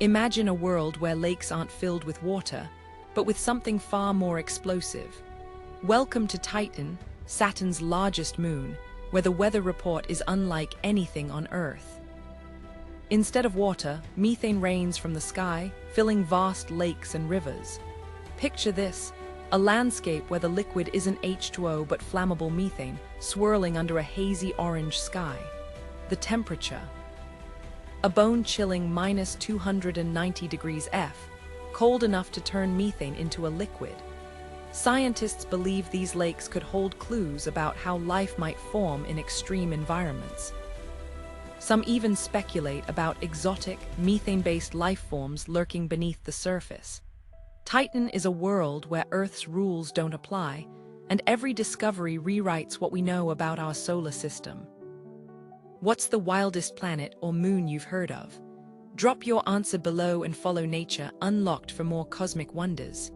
Imagine a world where lakes aren't filled with water, but with something far more explosive. Welcome to Titan, Saturn's largest moon, where the weather report is unlike anything on Earth. Instead of water, methane rains from the sky, filling vast lakes and rivers. Picture this, a landscape where the liquid isn't H2O but flammable methane, swirling under a hazy orange sky. The temperature: a bone-chilling -290 degrees F, cold enough to turn methane into a liquid. Scientists believe these lakes could hold clues about how life might form in extreme environments. Some even speculate about exotic, methane-based life forms lurking beneath the surface. Titan is a world where Earth's rules don't apply, and every discovery rewrites what we know about our solar system. What's the wildest planet or moon you've heard of? Drop your answer below and follow Nature Unlocked for more cosmic wonders.